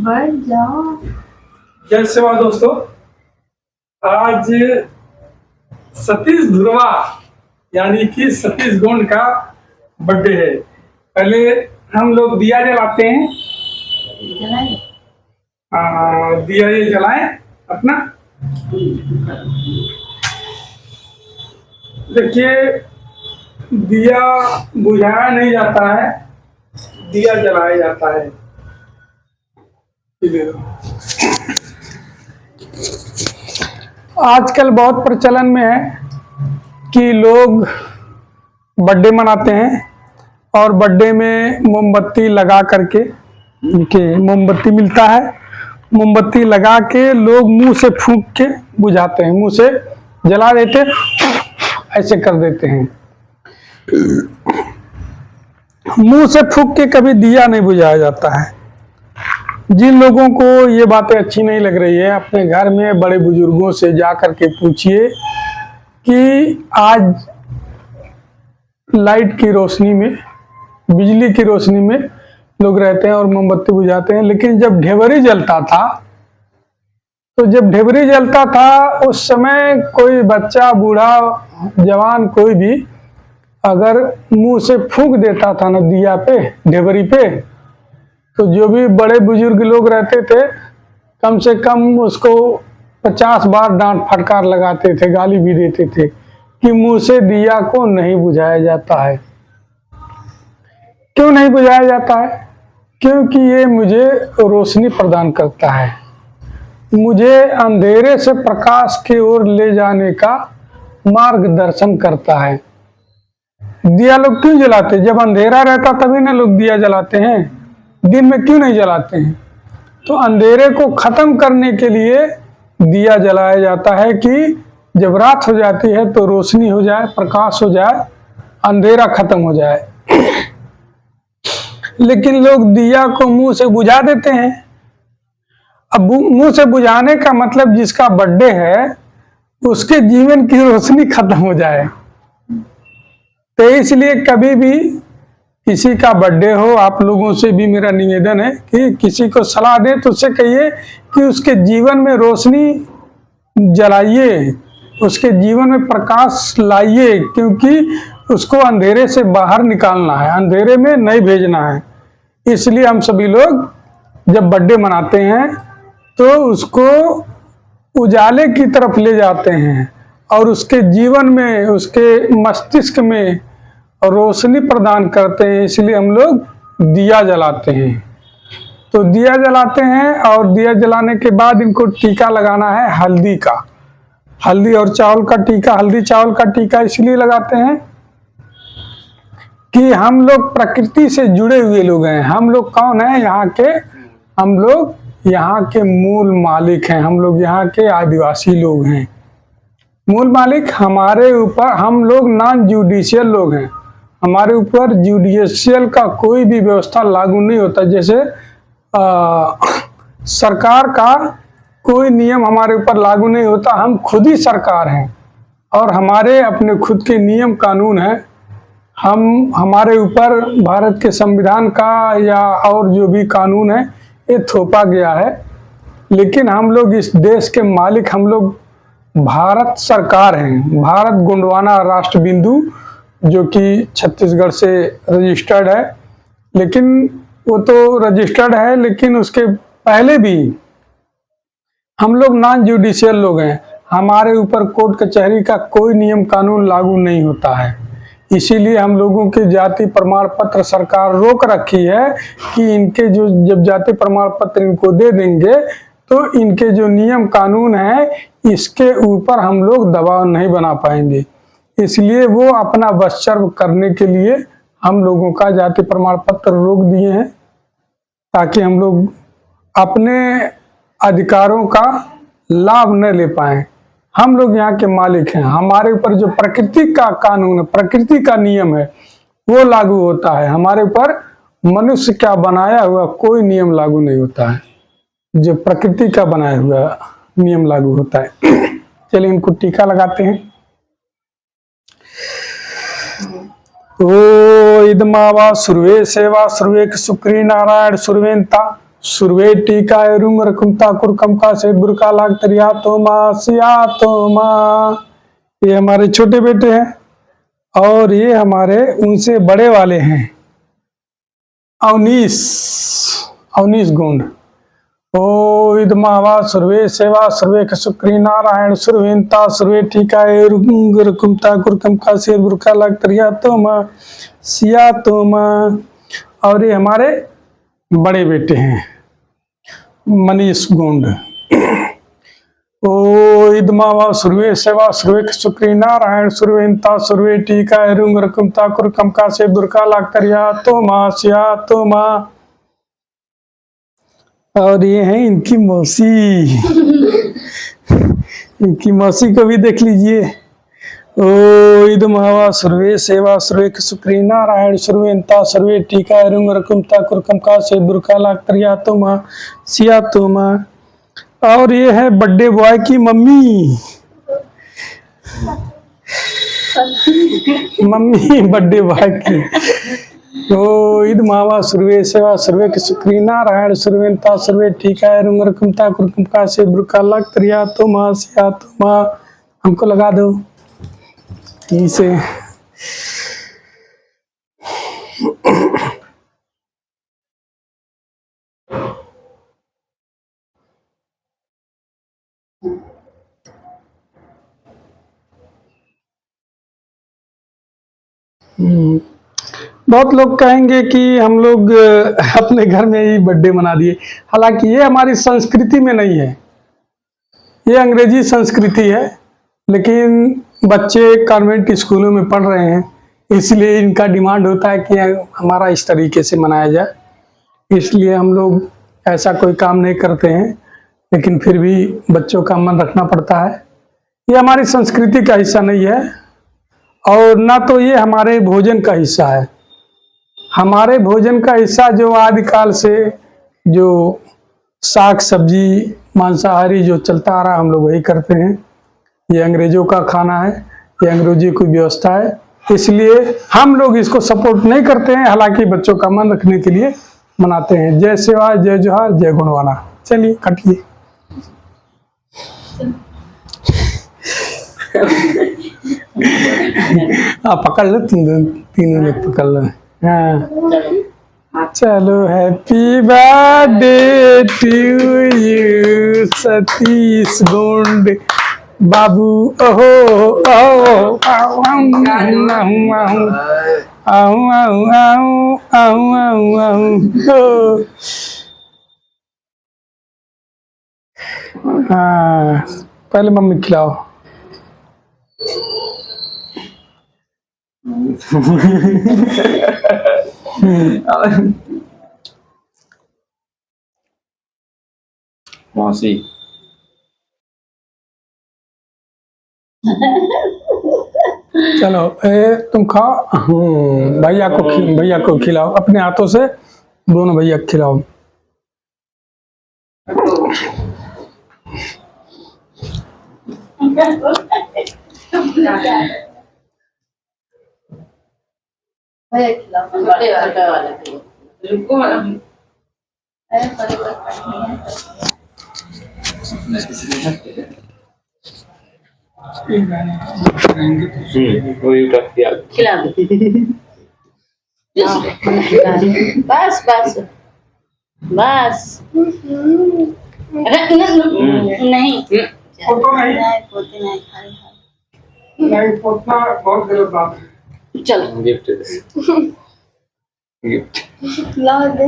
बढ़ जाओ। जय सेवा दोस्तों, आज सतीश ध्रुवा यानी कि सतीश गोंड का बर्थडे है। पहले हम लोग दिया जलाते हैं। दिया ये जलाएं अपना। देखिए, दिया बुझाया नहीं जाता है, दिया जलाया जाता है। आजकल बहुत प्रचलन में है कि लोग बर्थडे मनाते हैं और बर्थडे में मोमबत्ती लगा करके, मोमबत्ती मिलता है, मोमबत्ती लगा के लोग मुंह से फूंक के बुझाते हैं, मुंह से जला देते, ऐसे कर देते हैं। मुंह से फूंक के कभी दिया नहीं बुझाया जाता है। जिन लोगों को ये बातें अच्छी नहीं लग रही है, अपने घर में बड़े बुजुर्गों से जा कर के पूछिए कि आज लाइट की रोशनी में, बिजली की रोशनी में लोग रहते हैं और मोमबत्ती बुझाते हैं। लेकिन जब ढेबरी जलता था, तो जब ढेबरी जलता था उस समय कोई बच्चा, बूढ़ा, जवान, कोई भी अगर मुंह से फूंक देता था ना दिया पे, ढेबरी पे, तो जो भी बड़े बुजुर्ग लोग रहते थे कम से कम उसको 50 बार डांट फटकार लगाते थे, गाली भी देते थे कि मुंह से दिया को नहीं बुझाया जाता है। क्यों नहीं बुझाया जाता है? क्योंकि ये मुझे रोशनी प्रदान करता है, मुझे अंधेरे से प्रकाश की ओर ले जाने का मार्गदर्शन करता है। दिया लोग क्यों जलाते? जब अंधेरा रहता तभी ना लोग दिया जलाते हैं, दिन में क्यों नहीं जलाते हैं? तो अंधेरे को खत्म करने के लिए दिया जलाया जाता है कि जब रात हो जाती है तो रोशनी हो जाए, प्रकाश हो जाए, अंधेरा खत्म हो जाए। लेकिन लोग दिया को मुंह से बुझा देते हैं। अब मुंह से बुझाने का मतलब जिसका बर्थडे है उसके जीवन की रोशनी खत्म हो जाए। तो इसलिए कभी भी किसी का बर्थडे हो, आप लोगों से भी मेरा निवेदन है कि किसी को सलाह दें तो उससे कहिए कि उसके जीवन में रोशनी जलाइए, उसके जीवन में प्रकाश लाइए, क्योंकि उसको अंधेरे से बाहर निकालना है, अंधेरे में नहीं भेजना है। इसलिए हम सभी लोग जब बर्थडे मनाते हैं तो उसको उजाले की तरफ ले जाते हैं और उसके जीवन में, उसके मस्तिष्क में रोशनी प्रदान करते हैं। इसलिए हम लोग दिया जलाते हैं। तो दिया जलाते हैं और दिया जलाने के बाद इनको टीका लगाना है हल्दी का, हल्दी और चावल का टीका। हल्दी चावल का टीका इसलिए लगाते हैं कि हम लोग प्रकृति से जुड़े हुए लोग हैं। हम लोग कौन हैं? यहाँ के, हम लोग यहाँ के मूल मालिक हैं, हम लोग यहाँ के आदिवासी लोग हैं। मूल मालिक हमारे ऊपर, हम लोग नॉन जुडिशियल लोग हैं, हमारे ऊपर जुडिशियल का कोई भी व्यवस्था लागू नहीं होता। जैसे सरकार का कोई नियम हमारे ऊपर लागू नहीं होता, हम खुद ही सरकार हैं और हमारे अपने खुद के नियम कानून हैं। हमारे ऊपर भारत के संविधान का या और जो भी कानून है ये थोपा गया है, लेकिन हम लोग इस देश के मालिक, हम लोग भारत सरकार हैं। भारत गोंडवाना राष्ट्र बिंदु जो कि छत्तीसगढ़ से रजिस्टर्ड है, लेकिन वो तो रजिस्टर्ड है, लेकिन उसके पहले भी हम लोग नॉन जुडिशियल लोग हैं। हमारे ऊपर कोर्ट कचहरी का कोई नियम कानून लागू नहीं होता है। इसीलिए हम लोगों के जाति प्रमाण पत्र सरकार रोक रखी है कि इनके जो, जब जाति प्रमाण पत्र इनको दे देंगे तो इनके जो नियम कानून है इसके ऊपर हम लोग दबाव नहीं बना पाएंगे। इसलिए वो अपना वशर्व करने के लिए हम लोगों का जाति प्रमाण पत्र रोक दिए हैं, ताकि हम लोग अपने अधिकारों का लाभ न ले पाएं। हम लोग यहाँ के मालिक हैं, हमारे ऊपर जो प्रकृति का कानून है, प्रकृति का नियम है वो लागू होता है। हमारे ऊपर मनुष्य का बनाया हुआ कोई नियम लागू नहीं होता है, जो प्रकृति का बनाया हुआ नियम लागू होता है। चलिए इनको टीका लगाते हैं। ओ इदमावा सुर्वे सेवा सुर्वे सुक्री नारायण सुर्वेन्ता सुरवे टीका रुंग रकुमता कुरकमका से बुरका लाग तरिया तो माँ सिया तो माँ। ये हमारे छोटे बेटे हैं और ये हमारे उनसे बड़े वाले हैं अवनीश गोंड। ओ इदमावा सुरवे सेवा सुरवे शुक्री नारायण सुरवेंता सुरवे टीका रुंग रकुमता कुरकमका से बुरका लाग तरिया तो माँ सिया तो माँ। और ये हमारे बड़े बेटे हैं मनीष गोंड। ओ इदमावा सुरवे सेवा सुरवे शुक्री नारायण सुरवेंता सुरवे टीका रुंग रकुमता कुरकमका से बुरका लाग तरिया तो माँ सिया तो माँ। और ये हैं इनकी मौसी इनकी मौसी को भी देख लीजिए। ओ इदमावा सुरवे सेवा सुरवे शुक्री नारायण सुरवेंता सुरवे टीका रुंग रकुमता कुरकमका से बुरका लाग तरिया तो माँ सिया तो माँ। और ये है बर्थडे बॉय की मम्मी बर्थडे बॉय की। ओ इदमावा सुरवे सेवा सुरवे शुक्री नारायण सुरवेंता सुरवे टीका रुंग रकुमता कुरकमका से बुरका लाग तरिया तो माँ सिया तो माँ। हमको लगा दो इसे। बहुत लोग कहेंगे कि हम लोग अपने घर में ही बर्थडे मना दिए, हालांकि ये हमारी संस्कृति में नहीं है, ये अंग्रेजी संस्कृति है। लेकिन बच्चे कॉन्वेंट स्कूलों में पढ़ रहे हैं, इसलिए इनका डिमांड होता है कि हमारा इस तरीके से मनाया जाए, इसलिए हम लोग ऐसा कोई काम नहीं करते हैं। लेकिन फिर भी बच्चों का मन रखना पड़ता है, ये हमारी संस्कृति का हिस्सा नहीं है और ना तो ये हमारे भोजन का हिस्सा है। हमारे भोजन का हिस्सा जो आदिकाल से जो साग सब्जी मांसाहारी जो चलता आ रहा हम लोग वही करते हैं। ये अंग्रेजों का खाना है, ये अंग्रेजी की व्यवस्था है, इसलिए हम लोग इसको सपोर्ट नहीं करते हैं। हालांकि बच्चों का मन रखने के लिए मनाते हैं। जय सेवा जय जोहार जय गुणवाना। चलिए कटिए। आप पकड़ लो, तीनों लोग पकड़ लो। हाँ चलो। Happy birthday to you Satish Gond Babu. ओहो ओहो आऊ आऊ आऊ आऊ आऊ आऊ। हाँ पहले मम्मी खिलाओ। मौसी चलो तुम खाओ। भैया को खिलाओ, अपने हाथों से दोनों भैया को खिलाओ। खिला दो। बस बस बस। नहीं फोटो नहीं फोटना बहुत गलत बात है। चलो गिफ्ट ला दे।